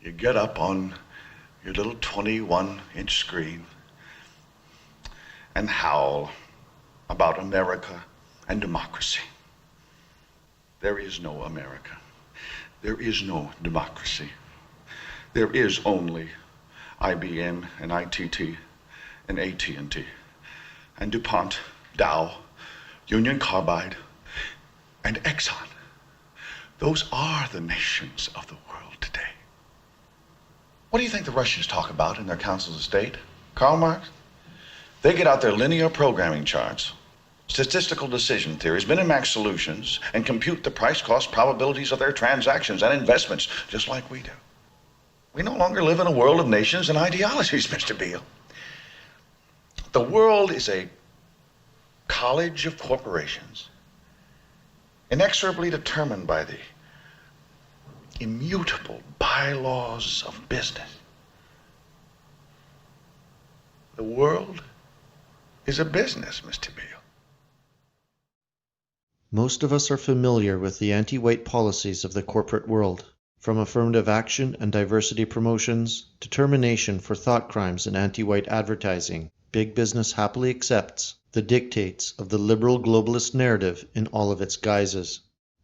You get up on your little 21-inch screen and howl about America and democracy. There is no America. There is no democracy. There is only IBM and ITT and AT&T and DuPont, Dow, Union Carbide, and Exxon. Those are the nations of the world today. What do you think the Russians talk about in their councils of state? Karl Marx? They get out their linear programming charts, statistical decision theories, Minimax solutions, and compute the price-cost probabilities of their transactions and investments, just like we do. We no longer live in a world of nations and ideologies, Mr. Beale. The world is a college of corporations, inexorably determined by the immutable bylaws of business. The world is a business, Mr. Beale. Most of us are familiar with the anti-white policies of the corporate world, from affirmative action and diversity promotions to termination for thought crimes and anti-white advertising. Big business happily accepts the dictates of the liberal globalist narrative in all of its guises.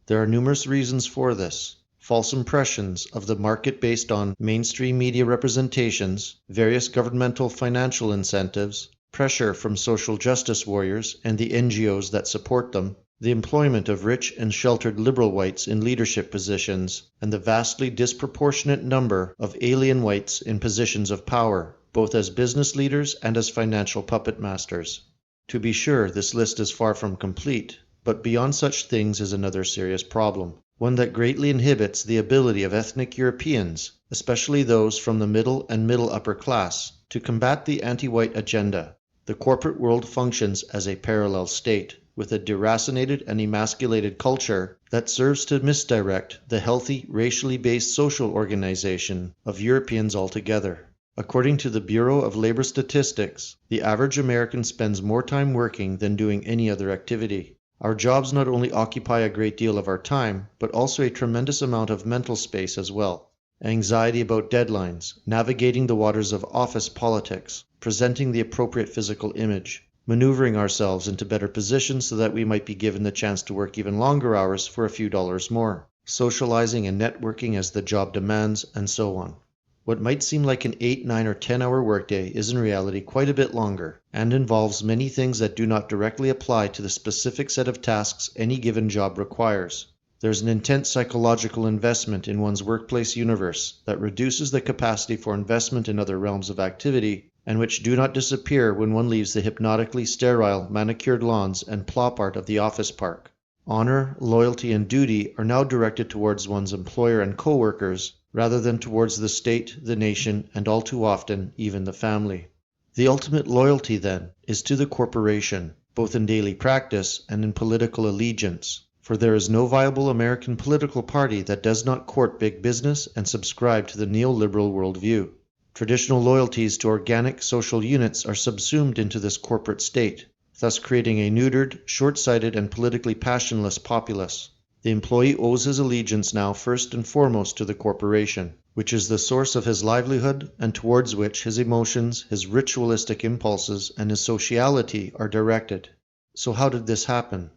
There are numerous reasons for this. False impressions of the market based on mainstream media representations, various governmental financial incentives, pressure from social justice warriors and the NGOs that support them, the employment of rich and sheltered liberal whites in leadership positions, and the vastly disproportionate number of alien whites in positions of power, both as business leaders and as financial puppet masters. To be sure, this list is far from complete, but beyond such things is another serious problem, one that greatly inhibits the ability of ethnic Europeans, especially those from the middle and middle upper class, to combat the anti-white agenda. The corporate world functions as a parallel state, with a deracinated and emasculated culture that serves to misdirect the healthy, racially based social organization of Europeans altogether. According to the Bureau of Labor Statistics, the average American spends more time working than doing any other activity. Our jobs not only occupy a great deal of our time, but also a tremendous amount of mental space as well. Anxiety about deadlines, navigating the waters of office politics, presenting the appropriate physical image, maneuvering ourselves into better positions so that we might be given the chance to work even longer hours for a few dollars more, socializing and networking as the job demands, and so on. What might seem like an 8, 9, or 10-hour workday is in reality quite a bit longer, and involves many things that do not directly apply to the specific set of tasks any given job requires. There's an intense psychological investment in one's workplace universe that reduces the capacity for investment in other realms of activity, and which do not disappear when one leaves the hypnotically sterile, manicured lawns and plop art of the office park. Honor, loyalty, and duty are now directed towards one's employer and co-workers, rather than towards the state, the nation, and all too often, even the family. The ultimate loyalty, then, is to the corporation, both in daily practice and in political allegiance, for there is no viable American political party that does not court big business and subscribe to the neoliberal worldview. Traditional loyalties to organic social units are subsumed into this corporate state, thus creating a neutered, short-sighted, and politically passionless populace. The employee owes his allegiance now first and foremost to the corporation, which is the source of his livelihood and towards which his emotions, his ritualistic impulses, and his sociality are directed. So how did this happen?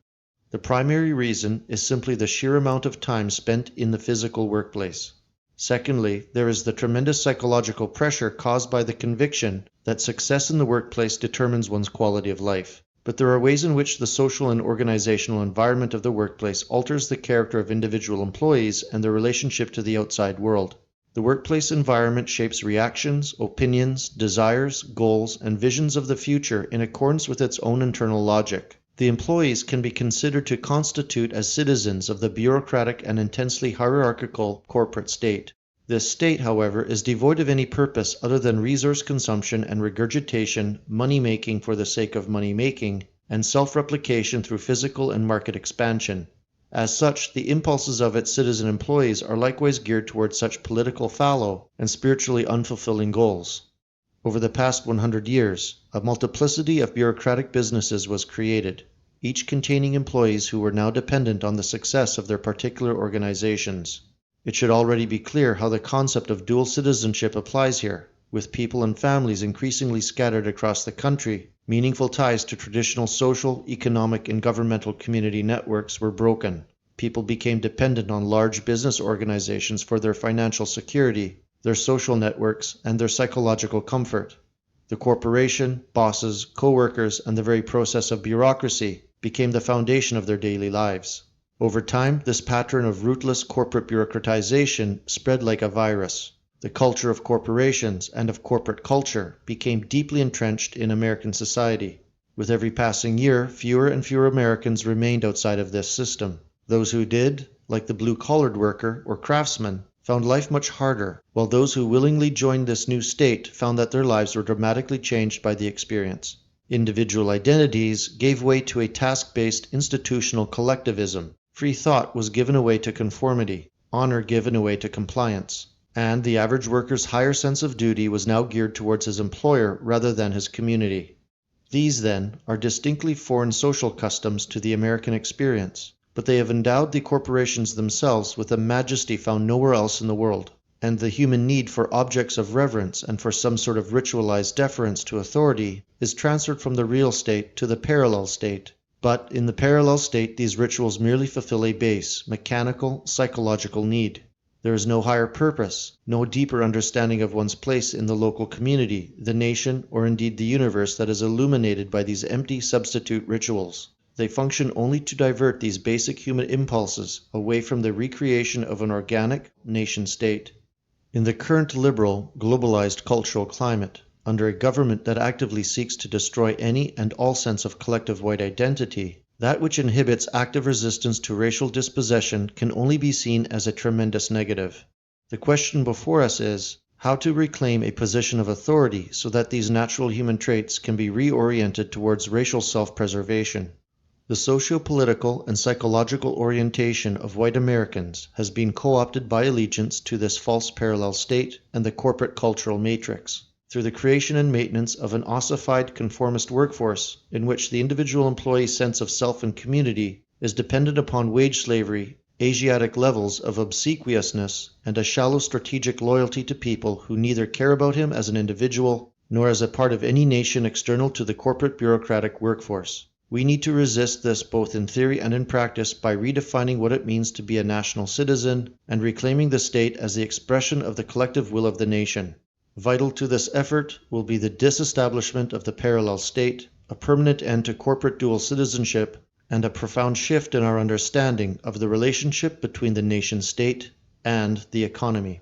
The primary reason is simply the sheer amount of time spent in the physical workplace. Secondly, there is the tremendous psychological pressure caused by the conviction that success in the workplace determines one's quality of life. But there are ways in which the social and organizational environment of the workplace alters the character of individual employees and their relationship to the outside world. The workplace environment shapes reactions, opinions, desires, goals, and visions of the future in accordance with its own internal logic. The employees can be considered to constitute as citizens of the bureaucratic and intensely hierarchical corporate state. This state, however, is devoid of any purpose other than resource consumption and regurgitation, money-making for the sake of money-making, and self-replication through physical and market expansion. As such, the impulses of its citizen employees are likewise geared towards such political fallow and spiritually unfulfilling goals. Over the past 100 years, a multiplicity of bureaucratic businesses was created, each containing employees who were now dependent on the success of their particular organizations. It should already be clear how the concept of dual citizenship applies here. With people and families increasingly scattered across the country, meaningful ties to traditional social, economic, and governmental community networks were broken. People became dependent on large business organizations for their financial security, their social networks, and their psychological comfort. The corporation, bosses, co-workers, and the very process of bureaucracy became the foundation of their daily lives. Over time, this pattern of rootless corporate bureaucratization spread like a virus. The culture of corporations and of corporate culture became deeply entrenched in American society. With every passing year, fewer and fewer Americans remained outside of this system. Those who did, like the blue-collared worker or craftsman, found life much harder, while those who willingly joined this new state found that their lives were dramatically changed by the experience. Individual identities gave way to a task-based institutional collectivism. Free thought was given away to conformity, honor given away to compliance, and the average worker's higher sense of duty was now geared towards his employer rather than his community. These, then, are distinctly foreign social customs to the American experience, but they have endowed the corporations themselves with a majesty found nowhere else in the world, and the human need for objects of reverence and for some sort of ritualized deference to authority is transferred from the real state to the parallel state. But in the parallel state, these rituals merely fulfill a base, mechanical, psychological need. There is no higher purpose, no deeper understanding of one's place in the local community, the nation, or indeed the universe that is illuminated by these empty substitute rituals. They function only to divert these basic human impulses away from the recreation of an organic nation-state. In the current liberal, globalized cultural climate, under a government that actively seeks to destroy any and all sense of collective white identity, that which inhibits active resistance to racial dispossession can only be seen as a tremendous negative. The question before us is, how to reclaim a position of authority so that these natural human traits can be reoriented towards racial self-preservation. The socio-political and psychological orientation of white Americans has been co-opted by allegiance to this false parallel state and the corporate cultural matrix, through the creation and maintenance of an ossified conformist workforce in which the individual employee's sense of self and community is dependent upon wage slavery, Asiatic levels of obsequiousness, and a shallow strategic loyalty to people who neither care about him as an individual nor as a part of any nation external to the corporate bureaucratic workforce. We need to resist this both in theory and in practice by redefining what it means to be a national citizen and reclaiming the state as the expression of the collective will of the nation. Vital to this effort will be the disestablishment of the parallel state, a permanent end to corporate dual citizenship, and a profound shift in our understanding of the relationship between the nation-state and the economy.